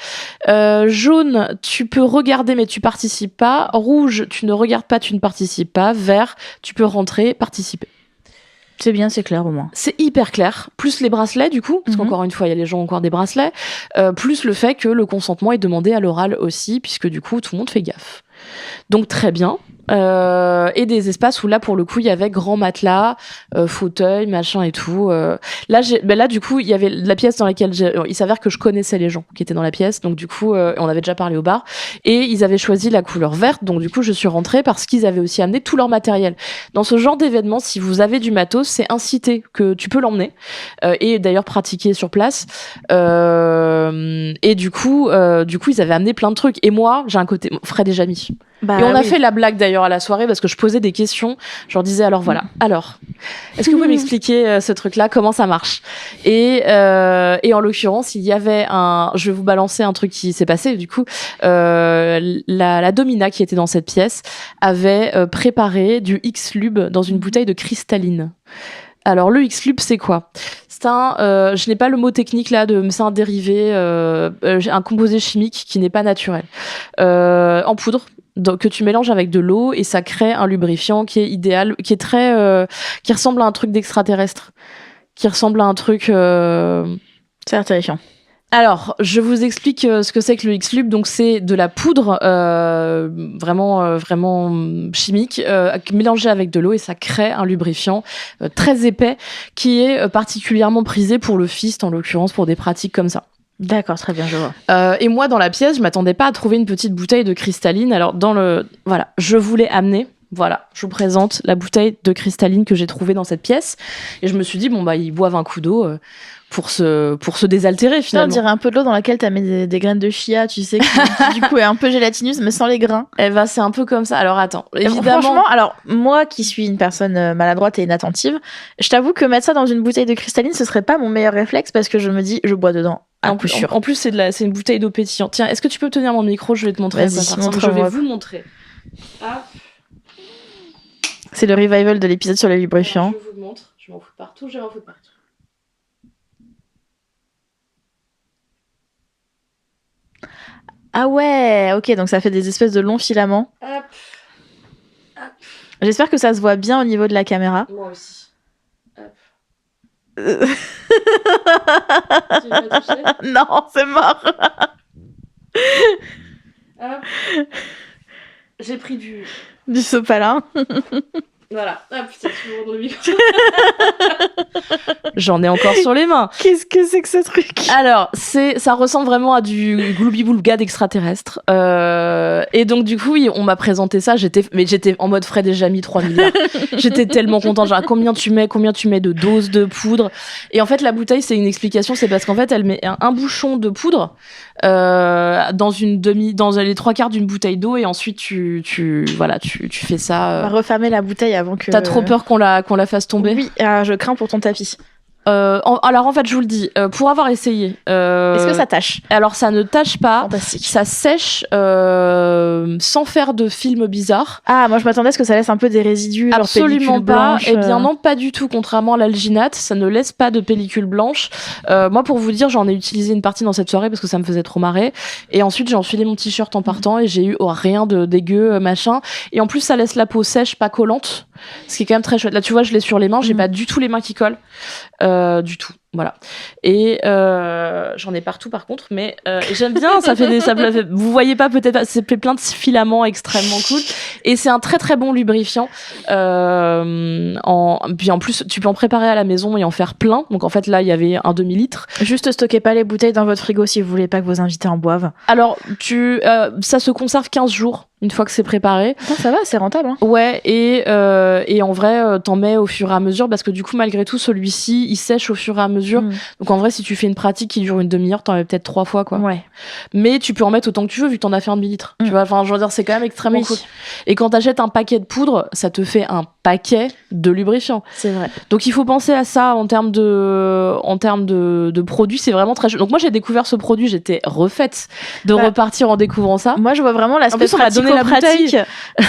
Jaune, tu peux regarder, mais tu participes pas. Rouge, tu ne regardes pas, tu ne participes pas. Vert, tu peux rentrer, participer. C'est bien, c'est clair au moins. C'est hyper clair. Plus les bracelets, du coup, parce qu'encore une fois, il y a les gens encore des bracelets. Plus le fait que le consentement est demandé à l'oral aussi, puisque du coup, tout le monde fait gaffe. Donc, très bien. Et des espaces où là pour le coup il y avait grand matelas, fauteuil, machin et tout. Là du coup il y avait la pièce dans laquelle il s'avère que je connaissais les gens qui étaient dans la pièce, donc du coup on avait déjà parlé au bar et ils avaient choisi la couleur verte, donc du coup je suis rentrée parce qu'ils avaient aussi amené tout leur matériel. Dans ce genre d'événement, si vous avez du matos, c'est incité que tu peux l'emmener et d'ailleurs pratiquer sur place. Et du coup ils avaient amené plein de trucs et moi j'ai un côté Fred et Jamie. Et on a fait la blague d'ailleurs à la soirée parce que je posais des questions. Je leur disais alors voilà, alors est-ce que vous pouvez m'expliquer ce truc-là, comment ça marche et en l'occurrence il y avait je vais vous balancer un truc qui s'est passé du coup. La domina qui était dans cette pièce avait préparé du X-Lube dans une bouteille de cristalline. Alors le X-Lube c'est quoi ? C'est je n'ai pas le mot technique là, c'est un dérivé, un composé chimique qui n'est pas naturel, en poudre. Donc, que tu mélanges avec de l'eau et ça crée un lubrifiant qui est idéal, qui est très, qui ressemble à un truc d'extraterrestre, qui ressemble à un truc. C'est terrifiant. Alors, je vous explique ce que c'est que le X-Lube. Donc, c'est de la poudre vraiment chimique mélangée avec de l'eau et ça crée un lubrifiant très épais qui est particulièrement prisé pour le fist, en l'occurrence pour des pratiques comme ça. D'accord, très bien, je vois. Et moi, dans la pièce, je m'attendais pas à trouver une petite bouteille de cristalline. Alors, voilà, je voulais amener. Voilà, je vous présente la bouteille de cristalline que j'ai trouvée dans cette pièce. Et je me suis dit, ils boivent un coup d'eau pour se désaltérer, finalement. On dirait un peu de l'eau dans laquelle t'as mis des graines de chia, tu sais, qui du coup est un peu gélatineuse, mais sans les grains. Eh ben, c'est un peu comme ça. Alors, attends, évidemment. Franchement, alors, moi qui suis une personne maladroite et inattentive, je t'avoue que mettre ça dans une bouteille de cristalline, ce serait pas mon meilleur réflexe parce que je me dis, je bois dedans. En plus, c'est une bouteille d'eau pétillante. Tiens, est-ce que tu peux tenir mon micro ? Je vais te montrer. Vas-y, je vais vous montrer. Ah. C'est le revival de l'épisode sur les lubrifiants. Je vous montre. Je m'en fous partout. J'ai m'en fous partout. Ah ouais, ok, donc ça fait des espèces de longs filaments. Hop. J'espère que ça se voit bien au niveau de la caméra. Moi aussi. Tu veux pas toucher ? Non, c'est mort. Hop. J'ai pris du sopalin. Voilà. Ah putain, tu me rends le micro. J'en ai encore sur les mains. Qu'est-ce que c'est que ce truc ? Alors, ça ressemble vraiment à du gloubi-boulga d'extraterrestre. Et donc, du coup, on m'a présenté ça. J'étais en mode Fred et Jamie 3 milliards. J'étais tellement contente. Genre, combien tu mets de doses de poudre ? Et en fait, la bouteille, c'est une explication. C'est parce qu'en fait, elle met un bouchon de poudre dans les 3/4 d'une bouteille d'eau et ensuite tu fais ça. On va refermer la bouteille avant que. T'as trop peur qu'on la fasse tomber ? Oui, je crains pour ton tapis. Alors en fait, je vous le dis, pour avoir essayé. Est-ce que ça tâche ? Alors ça ne tâche pas. Fantastique. Ça sèche sans faire de film bizarre. Ah, moi je m'attendais à ce que ça laisse un peu des résidus. Absolument pas. Blanche, Eh bien non, pas du tout. Contrairement à l'alginate, ça ne laisse pas de pellicule blanche. Moi, pour vous dire, j'en ai utilisé une partie dans cette soirée parce que ça me faisait trop marrer. Et ensuite, j'ai enfilé mon t-shirt en partant et j'ai eu rien de dégueu, machin. Et en plus, ça laisse la peau sèche, pas collante. Ce qui est quand même très chouette. Là, tu vois, je l'ai sur les mains. J'ai pas du tout les mains qui collent. Du tout. Voilà. Et j'en ai partout par contre, mais j'aime bien. Vous voyez pas peut-être, c'est plein de filaments extrêmement cool. Et c'est un très très bon lubrifiant. Puis en plus, tu peux en préparer à la maison et en faire plein. Donc en fait là, il y avait un demi-litre. Juste stockez pas les bouteilles dans votre frigo si vous voulez pas que vos invités en boivent. Alors ça se conserve 15 jours. Une fois que c'est préparé. Non, ça va, c'est rentable. Hein. Ouais, et en vrai, t'en mets au fur et à mesure parce que du coup, malgré tout, celui-ci, il sèche au fur et à mesure mesure. Donc en vrai, si tu fais une pratique qui dure une demi-heure, t'en mets peut-être 3 fois, quoi. Ouais. Mais tu peux en mettre autant que tu veux vu que t'en as fait un demi-litre. Tu vois, enfin, je veux dire, c'est quand même extrêmement cool. Et quand t'achètes un paquet de poudre, ça te fait un paquet de lubrifiant. C'est vrai. Donc il faut penser à ça en termes de produits, c'est vraiment très chouette. Donc moi j'ai découvert ce produit, j'étais refaite de repartir en découvrant ça. Moi je vois vraiment l'aspect pratico-pratique.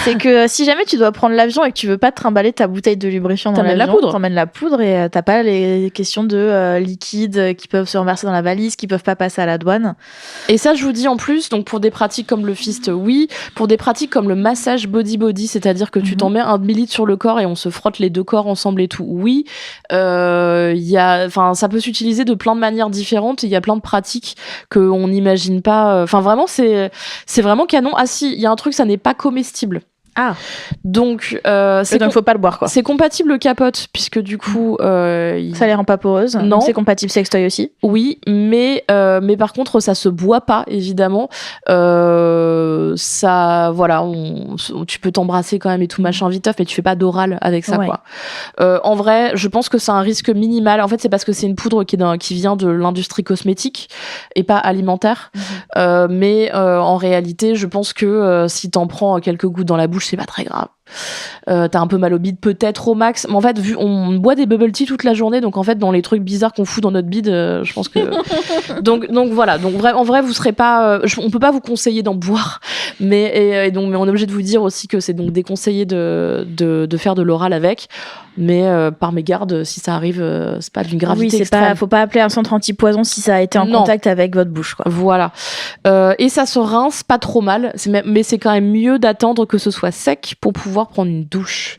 C'est que si jamais tu dois prendre l'avion et que tu veux pas te trimballer ta bouteille de lubrifiant dans l'avion, t'emmènes la poudre et t'as pas les questions de liquides qui peuvent se renverser dans la valise, qui peuvent pas passer à la douane. Et ça je vous dis en plus, donc pour des pratiques comme le fist, oui, pour des pratiques comme le massage body-body, c'est-à-dire que tu t'en mets un demi-litre sur le corps et on se frotte les deux corps ensemble et tout, oui. Ça peut s'utiliser de plein de manières différentes. Il y a plein de pratiques qu'on n'imagine pas. Enfin, vraiment, c'est vraiment canon. Ah si, il y a un truc, ça n'est pas comestible. Ah. Donc, faut pas le boire, quoi. C'est compatible capote, puisque du coup, ça les rend pas poreuses. Non. C'est compatible sextoy aussi. Oui, mais par contre, ça se boit pas, évidemment. Ça, voilà, tu peux t'embrasser quand même et tout machin viteuf, mais tu fais pas d'oral avec ça, quoi. En vrai, je pense que c'est un risque minimal. En fait, c'est parce que c'est une poudre qui vient de l'industrie cosmétique et pas alimentaire. Mais en réalité, je pense que si t'en prends quelques gouttes dans la bouche, c'est pas très grave. T'as un peu mal au bide peut-être au max, mais en fait vu on boit des bubble tea toute la journée, donc en fait dans les trucs bizarres qu'on fout dans notre bide, je pense que donc voilà, donc en vrai vous serez pas on peut pas vous conseiller d'en boire, mais on est obligé de vous dire aussi que c'est donc déconseillé de faire de l'oral avec, mais par mégarde si ça arrive, c'est pas d'une gravité extrême. Faut pas appeler un centre antipoison si ça a été en contact avec votre bouche, quoi. Voilà. Et ça se rince pas trop mal, mais c'est quand même mieux d'attendre que ce soit sec pour pouvoir prendre une douche,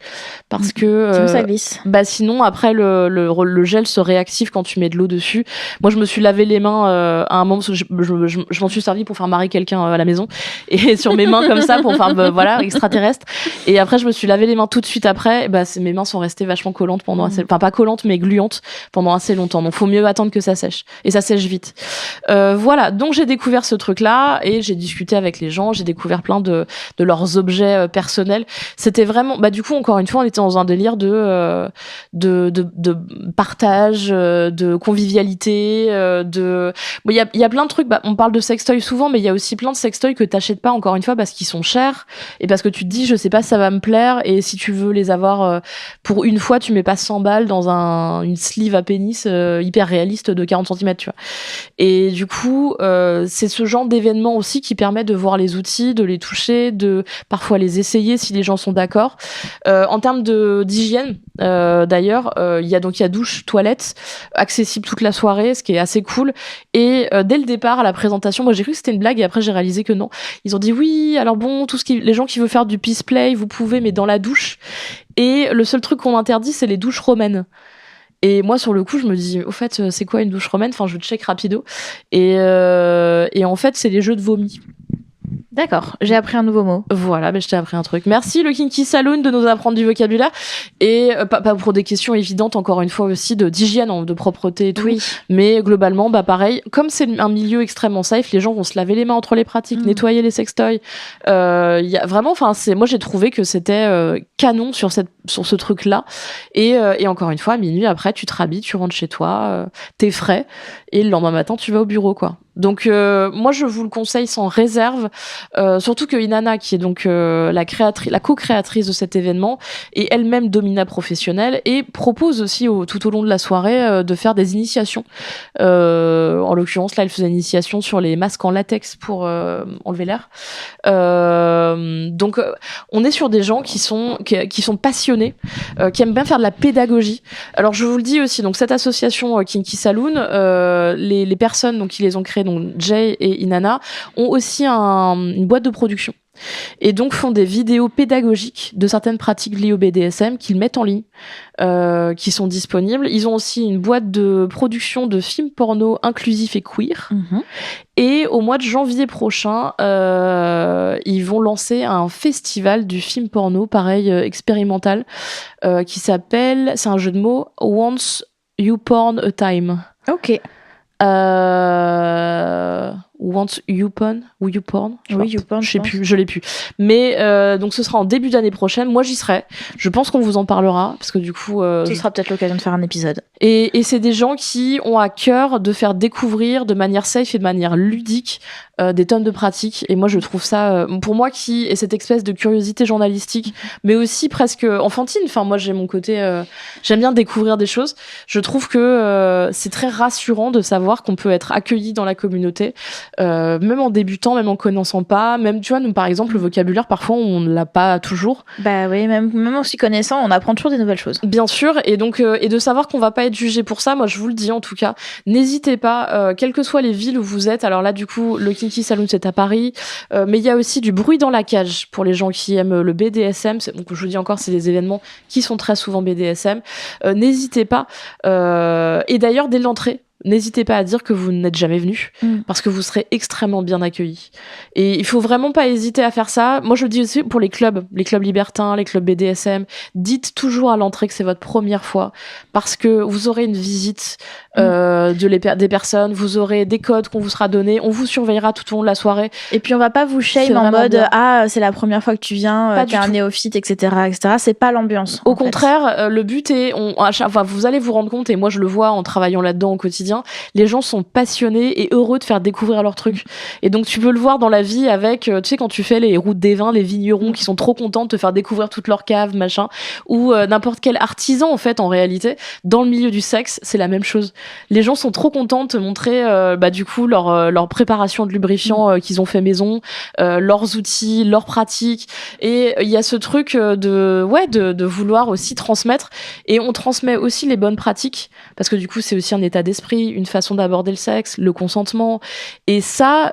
parce que sinon ça glisse. Sinon après le gel se réactive quand tu mets de l'eau dessus. Moi je me suis lavé les mains à un moment parce que je m'en suis servi pour faire marrer quelqu'un à la maison et sur mes mains comme ça pour faire voilà extraterrestre, et après je me suis lavé les mains tout de suite après, mes mains sont restées vachement collantes pendant pas collantes mais gluantes pendant assez longtemps, donc faut mieux attendre que ça sèche, et ça sèche vite. Voilà, donc j'ai découvert ce truc là et j'ai discuté avec les gens, j'ai découvert plein de leurs objets personnels. C'était vraiment, du coup, encore une fois, on était dans un délire de partage, de convivialité, il y a plein de trucs. On parle de sextoys souvent, mais il y a aussi plein de sextoys que t'achètes pas, encore une fois, parce qu'ils sont chers et parce que tu te dis, je sais pas si ça va me plaire, et si tu veux les avoir pour une fois, tu mets pas 100 balles dans une sleeve à pénis hyper réaliste de 40 cm, tu vois. Et du coup, c'est ce genre d'événement aussi qui permet de voir les outils, de les toucher, de parfois les essayer si les gens sont d'accord. En termes d'hygiène, d'ailleurs, il y a douche, toilette, accessible toute la soirée, ce qui est assez cool. Et dès le départ, à la présentation, moi j'ai cru que c'était une blague et après j'ai réalisé que non. Ils ont dit oui, alors bon, les gens qui veulent faire du peace play, vous pouvez, mais dans la douche. Et le seul truc qu'on interdit, c'est les douches romaines. Et moi, sur le coup, je me dis, au fait, c'est quoi une douche romaine ? Enfin, je check rapido. Et en fait, c'est les jeux de vomi. D'accord, j'ai appris un nouveau mot. Voilà, je t'ai appris un truc. Merci le Kinky Saloon de nous apprendre du vocabulaire. Et pas pour des questions évidentes, encore une fois aussi, d'hygiène, de propreté et tout. Oui. Mais globalement, pareil, comme c'est un milieu extrêmement safe, les gens vont se laver les mains entre les pratiques, nettoyer les sextoys. Y a vraiment, moi j'ai trouvé que c'était canon sur ce truc-là. Et encore une fois, à minuit, après, tu te rhabilles, tu rentres chez toi, t'es frais, et le lendemain matin, tu vas au bureau, quoi. Donc moi je vous le conseille sans réserve, surtout que Inanna, qui est donc la co-créatrice de cet événement, est elle-même domina professionnelle et propose aussi tout au long de la soirée de faire des initiations. En l'occurrence là, elle faisait une initiation sur les masques en latex pour enlever l'air. Donc on est sur des gens qui sont passionnés, qui aiment bien faire de la pédagogie. Alors je vous le dis aussi, donc cette association Kinky Saloon, les personnes donc qui les ont créées, donc Jay et Inanna, ont aussi une boîte de production et donc font des vidéos pédagogiques de certaines pratiques liées au BDSM qu'ils mettent en ligne, qui sont disponibles. Ils ont aussi une boîte de production de films porno inclusifs et queer. Et au mois de janvier prochain, ils vont lancer un festival du film porno, pareil, expérimental, qui s'appelle, c'est un jeu de mots, Once You Porn a Time. Ok. Want YouPorn ou YouPorn. Oui, YouPorn. Je sais plus, je l'ai plus. Mais donc ce sera en début d'année prochaine. Moi, j'y serai. Je pense qu'on vous en parlera parce que du coup, ce sera peut-être l'occasion de faire un épisode. Et c'est des gens qui ont à cœur de faire découvrir de manière safe et de manière ludique des tonnes de pratiques. Et moi, je trouve ça, pour moi, qui est cette espèce de curiosité journalistique, mais aussi presque enfantine. Enfin, moi, j'ai mon côté, j'aime bien découvrir des choses. Je trouve que c'est très rassurant de savoir qu'on peut être accueilli dans la communauté, même en débutant, même en connaissant pas. Même, tu vois, nous, par exemple, le vocabulaire, parfois, on ne l'a pas toujours. Bah oui, même en s'y connaissant, on apprend toujours des nouvelles choses. Bien sûr, et donc, et de savoir qu'on va pas être jugé pour ça, moi, je vous le dis, en tout cas, n'hésitez pas, quelles que soient les villes où vous êtes. Alors là, du coup, le Kinky Saloon, c'est à Paris, mais il y a aussi du bruit dans la cage pour les gens qui aiment le BDSM. Donc, je vous dis encore, c'est des événements qui sont très souvent BDSM. N'hésitez pas. Et d'ailleurs, dès l'entrée, n'hésitez pas à dire que vous n'êtes jamais venu, parce que vous serez extrêmement bien accueillis. Et il faut vraiment pas hésiter à faire ça. Moi, je le dis aussi pour les clubs libertins, les clubs BDSM. Dites toujours à l'entrée que c'est votre première fois, parce que vous aurez une visite des personnes, vous aurez des codes qu'on vous sera donnés, on vous surveillera tout au long de la soirée. Et puis on va pas vous shame en mode c'est la première fois que tu viens, t'es un néophyte, etc. C'est pas l'ambiance. Au contraire, le but est, à chaque fois, vous allez vous rendre compte, et moi je le vois en travaillant là-dedans au quotidien, les gens sont passionnés et heureux de faire découvrir leurs trucs. Et donc tu peux le voir dans la vie avec, tu sais, quand tu fais les routes des vins, les vignerons qui sont trop contents de te faire découvrir toute leur cave, machin, ou n'importe quel artisan, en fait, en réalité, dans le milieu du sexe, c'est la même chose. Les gens sont trop contents de te montrer, du coup, leur préparation de lubrifiant qu'ils ont fait maison, leurs outils, leurs pratiques. Et il y a ce truc de vouloir aussi transmettre. Et on transmet aussi les bonnes pratiques, parce que du coup, c'est aussi un état d'esprit, une façon d'aborder le sexe, le consentement. Et ça,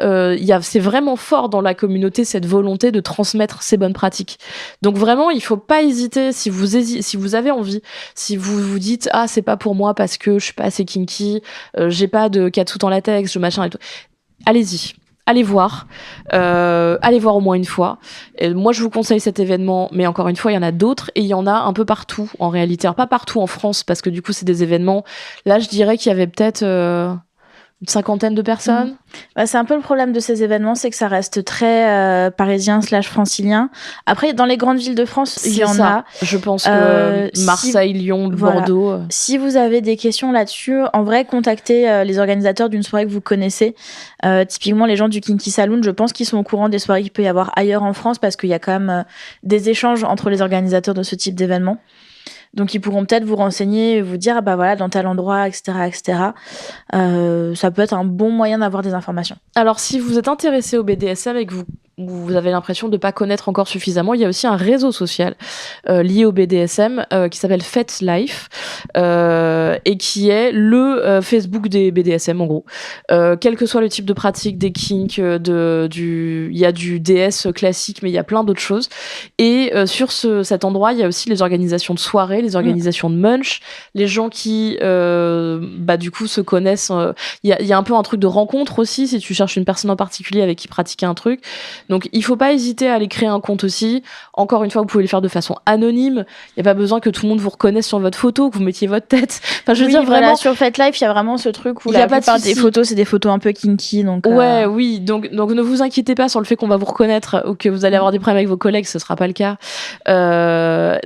c'est vraiment fort dans la communauté, cette volonté de transmettre ces bonnes pratiques. Donc vraiment, il faut pas hésiter, si vous avez envie, si vous vous dites, ah, c'est pas pour moi parce que je suis pas assez kinky, j'ai pas de catsuit en latex, je machin et tout. Allez-y. Allez voir au moins une fois. Et moi, je vous conseille cet événement, mais encore une fois, il y en a d'autres et il y en a un peu partout en réalité. Alors, pas partout en France, parce que du coup, c'est des événements. Là, je dirais qu'il y avait peut-être une cinquantaine de personnes. C'est un peu le problème de ces événements, c'est que ça reste très parisien / francilien. Après, dans les grandes villes de France, il y en a. Je pense que Marseille, Lyon, Bordeaux. Si vous avez des questions là-dessus, en vrai, contactez les organisateurs d'une soirée que vous connaissez. Typiquement, les gens du Kinky Saloon, je pense qu'ils sont au courant des soirées qu'il peut y avoir ailleurs en France, parce qu'il y a quand même des échanges entre les organisateurs de ce type d'événements. Donc, ils pourront peut-être vous renseigner et vous dire, dans tel endroit, etc., etc. Ça peut être un bon moyen d'avoir des informations. Alors, si vous êtes intéressé au BDSM et que vous avez l'impression de ne pas connaître encore suffisamment, il y a aussi un réseau social lié au BDSM qui s'appelle FetLife et qui est le Facebook des BDSM en gros. Quel que soit le type de pratique, des kinks, il y a du DS classique, mais il y a plein d'autres choses. Et sur cet endroit, il y a aussi les organisations de soirées, les organisations de munch, les gens qui du coup se connaissent. Il y a un peu un truc de rencontre aussi, si tu cherches une personne en particulier avec qui pratiquer un truc. Donc, il faut pas hésiter à aller créer un compte aussi. Encore une fois, vous pouvez le faire de façon anonyme. Il n'y a pas besoin que tout le monde vous reconnaisse sur votre photo, que vous mettiez votre tête. Enfin, je veux dire, vraiment. Sur FetLife, il y a vraiment ce truc où la plupart des photos, c'est des photos un peu kinky. Donc, oui. Donc, ne vous inquiétez pas sur le fait qu'on va vous reconnaître ou que vous allez avoir des problèmes avec vos collègues. Ce sera pas le cas.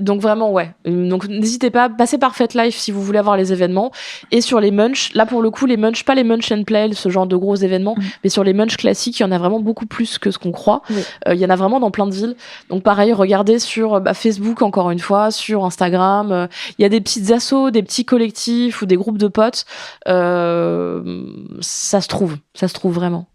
Donc, vraiment, ouais. Donc, n'hésitez pas. Passez par FetLife si vous voulez avoir les événements. Et sur les munch, là, pour le coup, les munch, pas les munch and play, ce genre de gros événements, mais sur les munch classiques, il y en a vraiment beaucoup plus que ce qu'on croit. Il y en a vraiment dans plein de villes. Donc pareil, regardez sur Facebook encore une fois, sur Instagram. Il y a des petites assos, des petits collectifs ou des groupes de potes. Ça se trouve vraiment.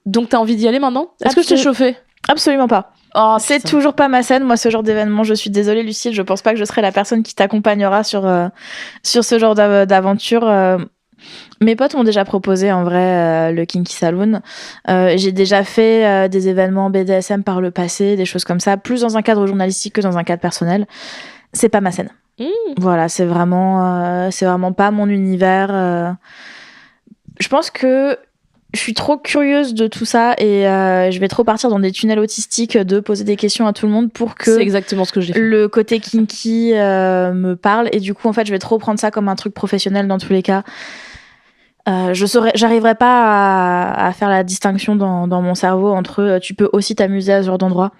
Donc t'as envie d'y aller maintenant ? Est-ce que je t'ai chauffé ? Absolument pas. Oh, c'est toujours pas ma scène, moi, ce genre d'événement. Je suis désolée, Lucille, je pense pas que je serai la personne qui t'accompagnera sur ce genre d'aventure. Mes potes m'ont déjà proposé en vrai le Kinky Saloon. J'ai déjà fait des événements BDSM par le passé, des choses comme ça, plus dans un cadre journalistique que dans un cadre personnel. C'est pas ma scène. Voilà, c'est vraiment pas mon univers. Je pense que je suis trop curieuse de tout ça et je vais trop partir dans des tunnels autistiques de poser des questions à tout le monde pour que c'est exactement ce que j'ai fait. Le côté kinky me parle, et du coup en fait je vais trop prendre ça comme un truc professionnel dans tous les cas. J'arriverais pas à faire la distinction dans mon cerveau entre tu peux aussi t'amuser à ce genre d'endroit.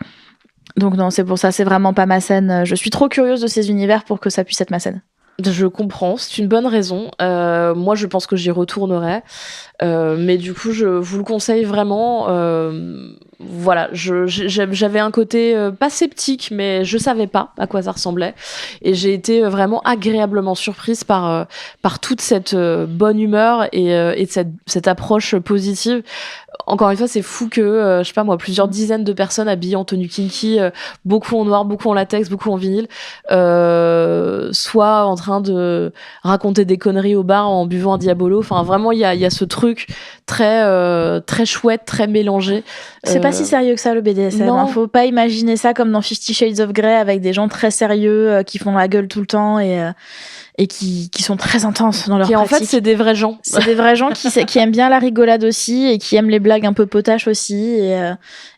Donc non, c'est pour ça, c'est vraiment pas ma scène. Je suis trop curieuse de ces univers pour que ça puisse être ma scène. Je comprends, c'est une bonne raison. Moi, je pense que j'y retournerai. Mais du coup, je vous le conseille vraiment. Voilà, j'avais un côté pas sceptique, mais je savais pas à quoi ça ressemblait. Et j'ai été vraiment agréablement surprise par toute cette bonne humeur et cette approche positive. Encore une fois, c'est fou que, je sais pas moi, plusieurs dizaines de personnes habillées en tenue kinky, beaucoup en noir, beaucoup en latex, beaucoup en vinyle, soient en train de raconter des conneries au bar en buvant un Diabolo. Enfin, vraiment, il y a ce truc très chouette, très mélangé. C'est pas si sérieux que ça, le BDSM. Non. Faut pas imaginer ça comme dans 50 Shades of Grey avec des gens très sérieux qui font la gueule tout le temps et qui sont très intenses dans leur pratique. En fait, c'est des vrais gens. C'est des vrais gens qui aiment bien la rigolade aussi et qui aiment les blagues un peu potaches aussi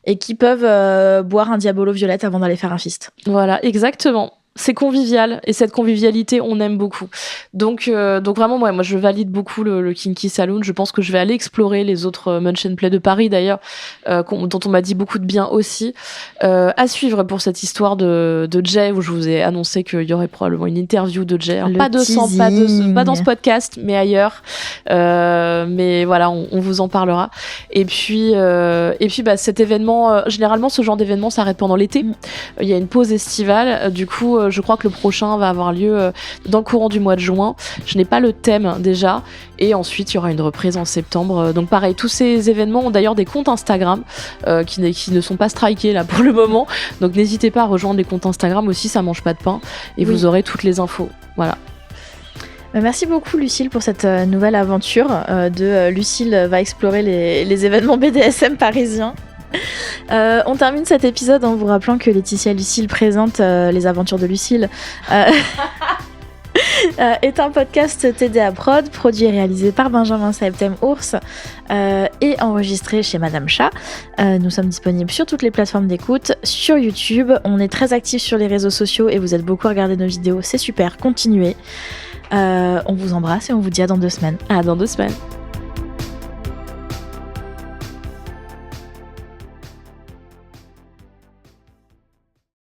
et qui peuvent boire un Diabolo violette avant d'aller faire un fist. Voilà, exactement. C'est convivial et cette convivialité on aime beaucoup, donc vraiment moi je valide beaucoup le Kinky Saloon. Je pense que je vais aller explorer les autres Munch & Play de Paris d'ailleurs, dont on m'a dit beaucoup de bien aussi. À suivre pour cette histoire de Jay, où je vous ai annoncé qu'il y aurait probablement une interview de Jay. Pas dans ce podcast mais ailleurs, mais voilà, on vous en parlera. Et puis cet événement, généralement ce genre d'événement s'arrête pendant l'été. Il y a une pause estivale, du coup je crois que le prochain va avoir lieu dans le courant du mois de juin. Je n'ai pas le thème déjà. Et ensuite, il y aura une reprise en septembre. Donc pareil, tous ces événements ont d'ailleurs des comptes Instagram qui ne sont pas strikés là pour le moment. Donc n'hésitez pas à rejoindre les comptes Instagram aussi, ça mange pas de pain. Et vous aurez toutes les infos. Voilà. Merci beaucoup Lucille pour cette nouvelle aventure Lucille va explorer les événements BDSM parisiens. On termine cet épisode en vous rappelant que Laetitia Lucille présente les aventures de Lucille est un podcast TDA Prod, produit et réalisé par Benjamin Septem-Ours et enregistré chez Madame Chat. Nous sommes disponibles sur toutes les plateformes d'écoute, sur YouTube. On est très actifs sur les réseaux sociaux et vous êtes beaucoup à regarder nos vidéos, c'est super, continuez. On vous embrasse et on vous dit à dans 2 semaines. À dans 2 semaines.